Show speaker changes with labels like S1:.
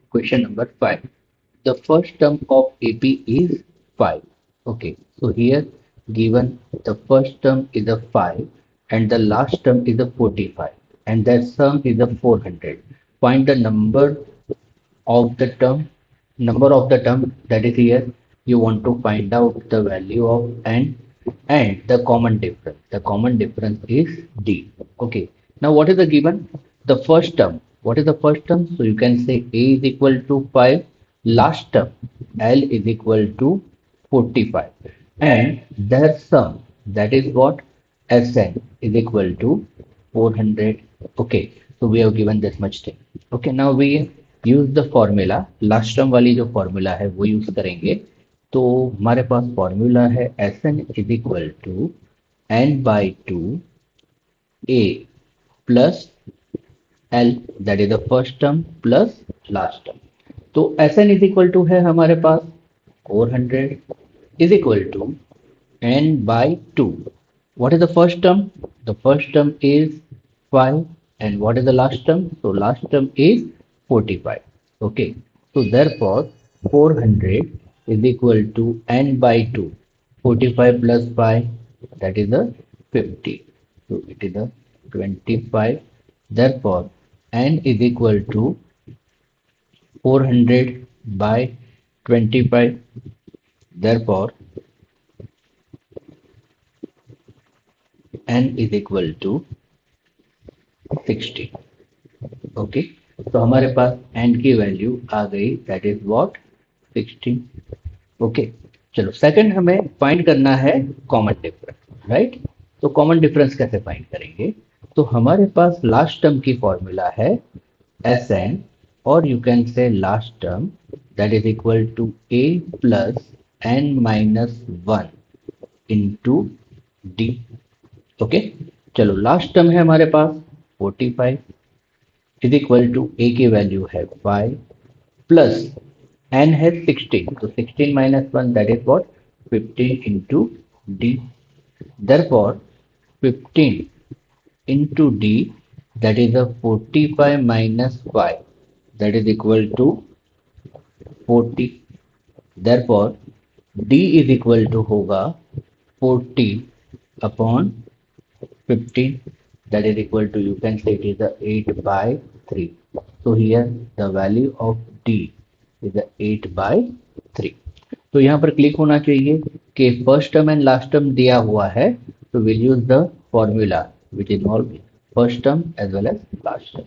S1: Question number 5. The first term of AP is 5. Okay, so here given the first term is a 5 and the last term is a 45 and their sum is a 400. Find the number of the term that is here. You want to find out the value of n and the common difference. The common difference is d. Okay. Now what is the given? The first term. What is the first term? So you can say a is equal to 5. Last term L is equal to 45. And their sum, that is what? Sn is equal to 400. Okay. So we have given this much thing. Okay. Now we use the formula. Last term वाली जो formula है वो use करेंगे. तो हमारे पास formula है Sn is equal to n by two a plus L that is the first term plus last term. तो Sn इज इक्वल टू है हमारे पास 400 is equal to n by 2. What is the first term? The first term is 5 and what is the last term? So last term is 45. Okay. So therefore 400 is equal to n by 2. 45 plus 5, that is a 50. So it is a 25. Therefore n is equal to 400 by 25. Therefore n is equal to 60. Okay, तो हमारे पास n की value आ गई, that is what 16. Okay, चलो second हमें find करना है कॉमन डिफरेंस, राइट. तो कॉमन डिफरेंस कैसे फाइंड करेंगे? तो हमारे पास लास्ट टर्म की फॉर्मूला है Sn और you can say last term that is equal to a plus n minus 1 into D. Okay, चलो लास्ट टर्म है हमारे पास 45 इज इक्वल टू a की वैल्यू है 5 प्लस n है 16. तो 16 minus 1 that is what 15 into D. Therefore 15 into d, that is a 45 minus 5, that is equal to 40. Therefore d is equal to होगा 40 upon 15, that is equal to, you can say it is a 8 by 3. So here the value of d is a 8 by 3. तो यहाँ पर click होना चाहिए कि first term and last term दिया हुआ है, तो will use the formula which involves first term as well as last term.